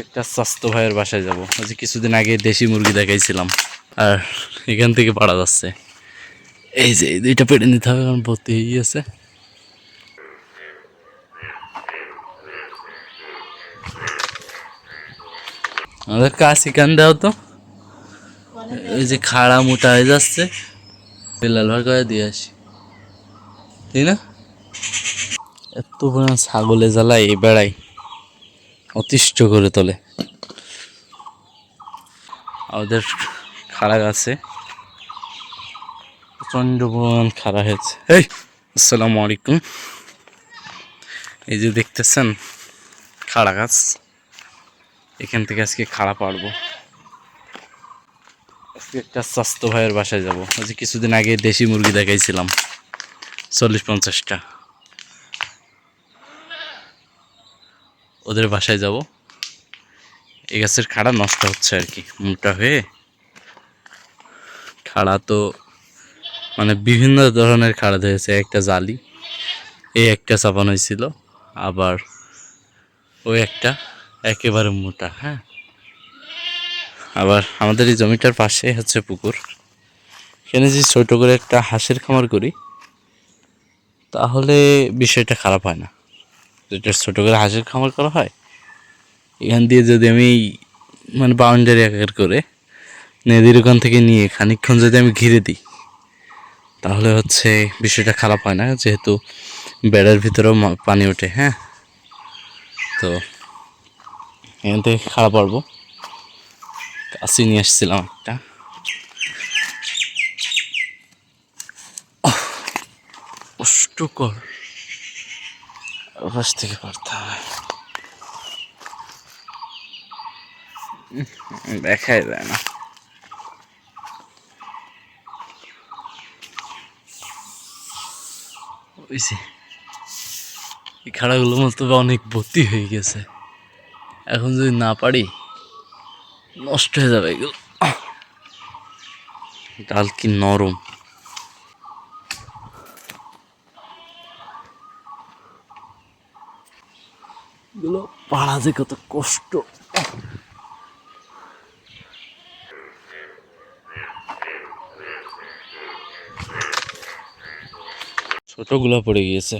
একটা স্বাস্থ্য ভাইয়ের বাসায় যাবো। আজ কিছুদিন আগে দেশি মুরগি দেখাইছিলাম, আর এখান থেকে পাড়া যাচ্ছে। এই যে এই দুইটা পেটে নিতে হবে, কারণ ভর্তি হয়ে গেছে। আমাদের কাজ এখান দেওয়া তো এই যে খাড়া মোটা হয়ে যাচ্ছে, লাল ভার করে দিয়ে আসি, তাই না? এত পরিমাণ ছাগলে জ্বালায় এই বেড়াই অতিষ্ঠ করে তোলে। আমাদের খাড়া গাছে প্রচণ্ড পরিমাণ খাড়া হয়েছে। এই আসসালামু আলাইকুম। এই যে দেখতেছেন খাড়া গাছ, এখান থেকে আজকে খাড়া পারবো। আজকে একটা স্বাস্থ্য ভাইয়ের বাসায় যাবো। আজ কিছুদিন আগে দেশি মুরগি দেখাইছিলাম 40-50টা, ওদের বাসায় যাব। এই গাছের খাড়া নষ্ট হচ্ছে আর কি, মোটা হয়ে। খাড়া তো মানে বিভিন্ন ধরনের খাড়া ধরেছে, একটা জালি, এই একটা চাপানো হয়েছিল, আবার ওই একটা একেবারে মোটা। হ্যাঁ, আবার আমাদের এই জমিটার পাশে হচ্ছে পুকুর। এখানে যদি ছোটো করে একটা হাঁসের খামার করি তাহলে বিষয়টা খারাপ হয় না। যেটা ছোটো করে হাঁসের খামার করা হয়, এখান দিয়ে যদি আমি মানে বাউন্ডারি আকার করে নদীর ওখান থেকে নিয়ে খানিকক্ষণ যদি আমি ঘিরে দিই, তাহলে হচ্ছে বিষয়টা খারাপ হয় না, যেহেতু বেড়ার ভিতরেও পানি ওঠে। হ্যাঁ, তো এখান থেকে খারাপ পারবো। কাছে নিয়ে আসছিলাম একটা, কষ্টকর, পাশ থেকে পারতে হবে, দেখাই যায় না। এই খাড়াগুলো মতো অনেক ভর্তি হয়ে গেছে, এখন যদি না পারি নষ্ট হয়ে যাবে এগুলো। ডাল কি নরম, এগুলো পাড়া যে কত কষ্ট। ছোটগুলো পড়ে গিয়েছে,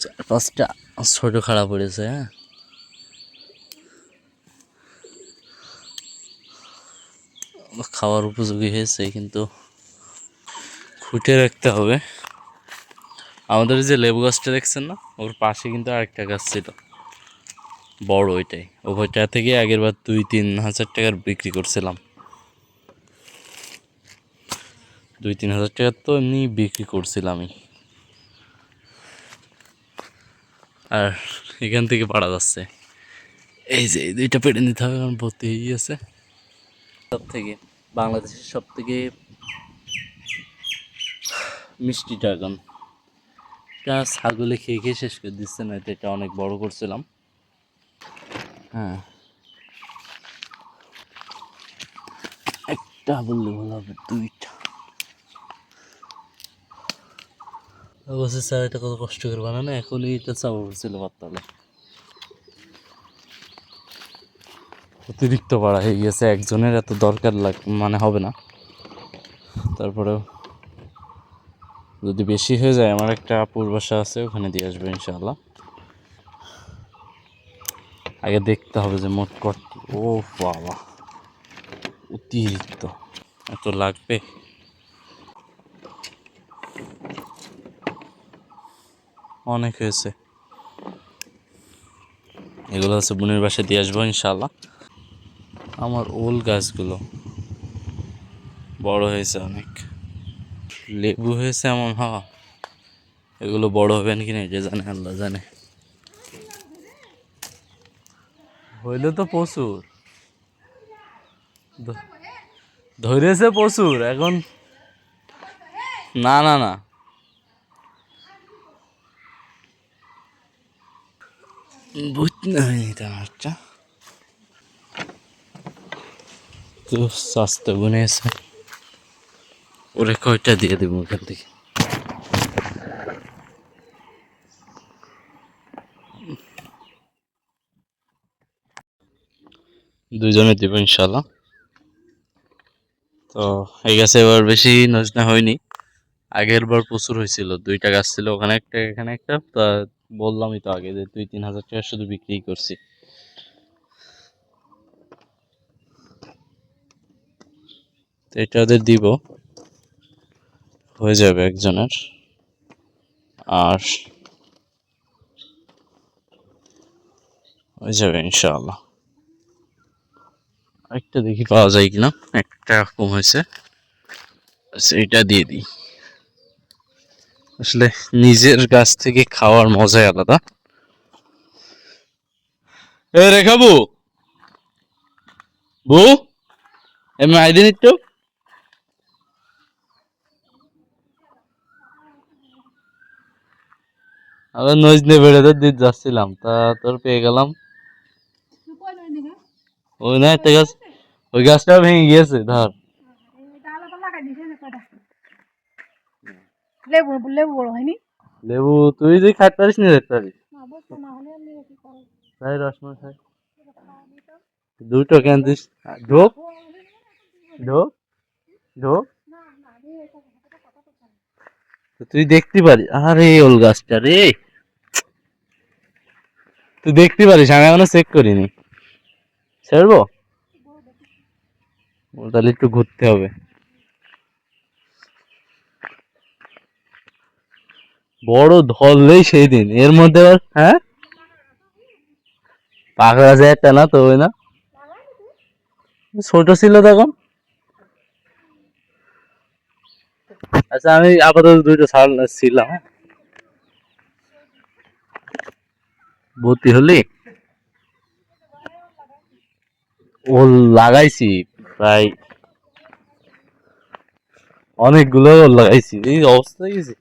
4-5টা ছোট খাড়া পড়েছে। হ্যাঁ, খাওয়ার উপযোগী হয়েছে, কিন্তু খুঁটে রাখতে হবে। আমাদের যে লেবু গাছটা দেখছেন না, ওর পাশে কিন্তু আরেকটা গাছ ছিল বড়, ওইটাই। ওইটা থেকে আগের বার 2-3 হাজার টাকার বিক্রি করছিলাম। 2-3 হাজার টাকার তো এমনি বিক্রি করছিলামই। আর এখান থেকে পাড়া যাচ্ছে। এই যে এই দুইটা পেটে নিতে হবে, কারণ ভর্তি হয়ে গেছে। সব থেকে বাংলাদেশের সব থেকে মিষ্টি ড্রাগন, এটা ছাগলে খেয়ে খেয়ে শেষ করে দিচ্ছে না, এটা অনেক বড় করছিলাম। হ্যাঁ, একটা বললে ভালো হবে, 2টা। অবশ্যই স্যার, এটা কত কষ্ট করে বানানো, এখনই এটা চাপা পড়ছিল পাতালে। অতিরিক্ত বাড়া হয়ে গেছে, একজনের এত দরকার মানে হবে না। তারপরেও যদি বেশি হয়ে যায়, আমার একটা আপুর বাসা আছে, ওখানে দিয়ে আসবে ইনশাআল্লাহ। আগে দেখতে হবে যে মোট কত। ও বাবা, অতিরিক্ত এত লাগবে। অনেক হয়েছে, এগুলো হচ্ছে বোনের বাসায় দিয়ে আসবো ইনশাআল্লাহ। আমার ওল গাছগুলো বড় হয়েছে অনেক, লেবু হয়েছে এমন। হওয়া এগুলো বড় হবে নাকি না, এটা জানে আল্লাহ জানে। হইলে তো প্রচুর ধরেছে, প্রচুর। এখন না না না, বুঝতে হয়নি তেমনটা, তো স্বাস্থ্য গুনে আছে। ওরে কয়টা দিয়ে দেবো ওখান থেকে। দুইজনে দিব ইনশাল্লাহ। তো এই গাছে এবার বেশি নজনা হয়নি, আগের বার প্রচুর হয়েছিল, 2টা গাছ ছিল, ওখানে একটা এখানে একটা। তা বললামই তো আগে যে 2-3 হাজার টাকা শুধু বিক্রি করছি। তো এটা ওদের দিব, হয়ে যাবে একজনের। আর হয়ে যাবে ইনশাআল্লাহ। একটা দেখি পাওয়া যায় কিনা, একটা কম হয়েছে, এটা দিয়ে দিই। আসলে নিজের গাছ থেকে খাওয়ার মজাই আলাদা। এ রেখা বউ, বউ এমনি আইদিন একটু। আবার নইজ নিয়ে বেড়ে দিতে যাচ্ছিলাম, তা তোর পেয়ে গেলাম। ওই না একটা গাছ, ওই গাছটাও ভেঙে গিয়েছে ধর। লেবু লেবু বড় হয়নি। লেবু তুই যদি খাইতে পারিস না দেখতে পারিস, তাই রসমা খাই। দুটো কেন দিস, ঢোক ঢোক ঢোক। তুই দেখতে পারিস, আরে ওল গাছটা রে, তুই দেখতে পারিস, আমি এখনো চেক করিনি। ছাড়বো, তাহলে একটু ঘুরতে হবে। বড় ধরলেই সেই দিন, এর মধ্যে আবার হ্যাঁ পাকা গাছে একটা না তো, ওই না ছোট ছিল তখন। আচ্ছা আমি আপাতত 2টা ছাড় ছিলাম, ভর্তি হলি। ওল লাগাইছি প্রায় অনেকগুলো ওল লাগাইছি, এই অবস্থা গেছি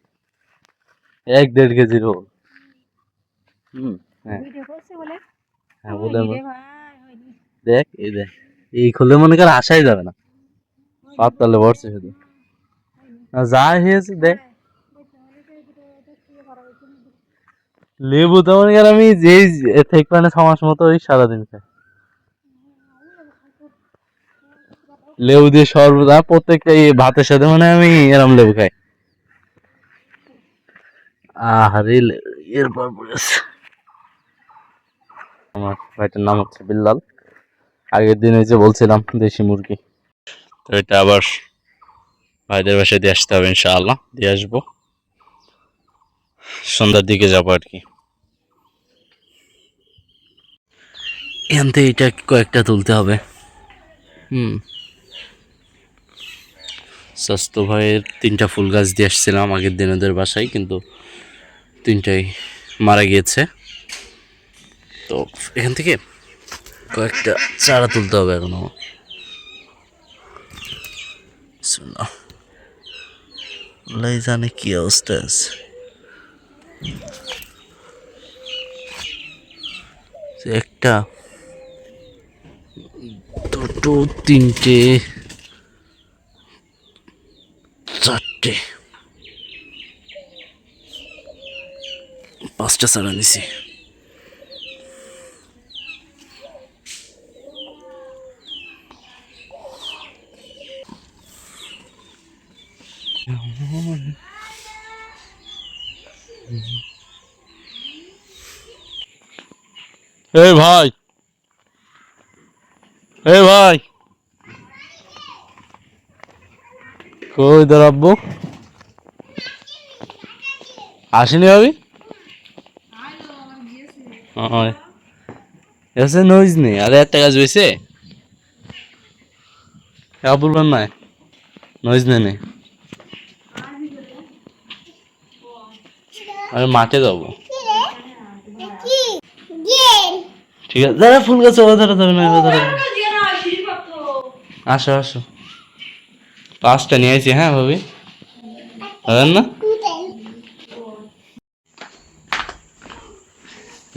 1-1.5 কেজির ওল। হ্যাঁ হ্যাঁ বলে দেখ, এই দেখ, এই খুলে মনে কর আসাই যাবে না, পাততালে ভরছে শুধু। যা হয়েছে দেখ, লেবু তো মনে কর আমি যেই থেকে মানে 6 মাস মতো ওই সারাদিন খাই লেবু দিয়ে শরবত। প্রত্যেকটা ভাতের সাথে মানে আমি এরম লেবু খাই। আহারে এরপর পড়েছে। আমার ভাইটার নাম হচ্ছে বিল্লাল, আগের দিন ওই যে বলছিলাম দেশি মুরগি। তো এটা আবার ভাইদের বাসায় দিয়ে আসতে হবে ইনশাআল্লাহ, দিয়ে আসবো সন্ধ্যার দিকে যাবো আর কি। এখান থেকে এটা কয়েকটা তুলতে হবে। স্বাস্থ্য ভাইয়ের 3টা ফুল গাছ দিয়ে আসছিলাম আগের দিন ওদের বাসায়, কিন্তু 3টাই মারা গিয়েছে। তো এখান থেকে কয়েকটা চারা তুলতে হবে এখনো। আল্লাহ জানে কি অবস্থা আছে। একটা, দুটো, 3টে, 4টে, 5টা চারা নিছি। এই ভাই, এই ভাই, কই দাঁড়াবো, আসেনি ভাবি। এসে নইজ নেই, আরে একটা গাছ হয়েছে বলবেন না, নইজ নেই। আমি মাঠে যাবো, ঠিক আছে দাদা, ফুল গাছ ধরা যাবে না, আসো আসো, 5টা নিয়ে আসি। হ্যাঁ ভাবি, হবেন না।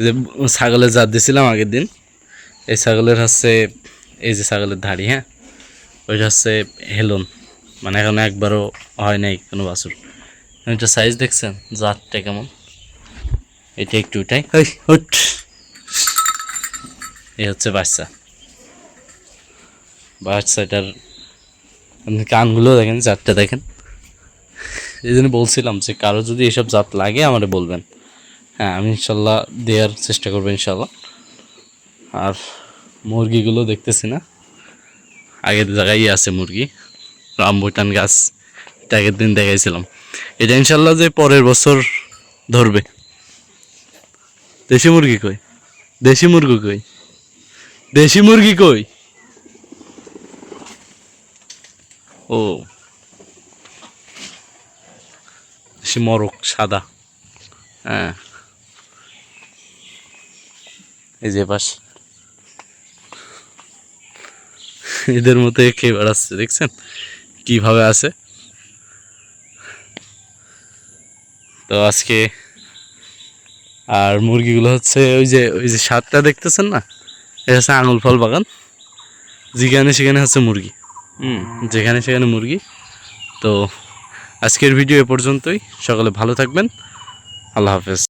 যে ছাগলের জাত দিয়েছিলাম আগের দিন, এই ছাগলের হচ্ছে, এই যে ছাগলের ধাড়ি, হ্যাঁ ওইটা হচ্ছে হেলন, মানে এখন একবারও হয় নাই কোনো বাছুর। এটা সাইজ দেখছেন জাতটা কেমন, এটা একটু উঠাই, এই হচ্ছে বাচ্চা। বাচ্চা এটার আপনি কানগুলো দেখেন, জাতটা দেখেন। এই জন্য বলছিলাম যে কারো যদি এসব জাত লাগে আমারে বলবেন। হ্যাঁ, আমি ইনশাল্লাহ দেওয়ার চেষ্টা করবো ইনশাল্লাহ। আর মুরগিগুলো দেখতেছি না, আগের জায়গায় আছে মুরগি, রামবুটান গাছ, এটা আগের দিন দেখাইছিলাম। এটা ইনশাল্লাহ যে পরের বছর ধরবে। দেশি মুরগি কই? দেশি মুরগি কই? দেশি মুরগি কই? ও, দেশি মরক সাদা। হ্যাঁ, এই যে পাশ এদের মতো খেয়ে বেড়াচ্ছে, দেখছেন কিভাবে আছে। তো আজকে আর মুরগিগুলো হচ্ছে ওই যে সাতটা দেখতেছেন না, এটা হচ্ছে আঙুল ফল বাগান। যেখানে সেখানে হচ্ছে মুরগি, যেখানে সেখানে মুরগি। তো আজকের ভিডিও এ পর্যন্তই। সকলে ভালো থাকবেন। আল্লাহ হাফেজ।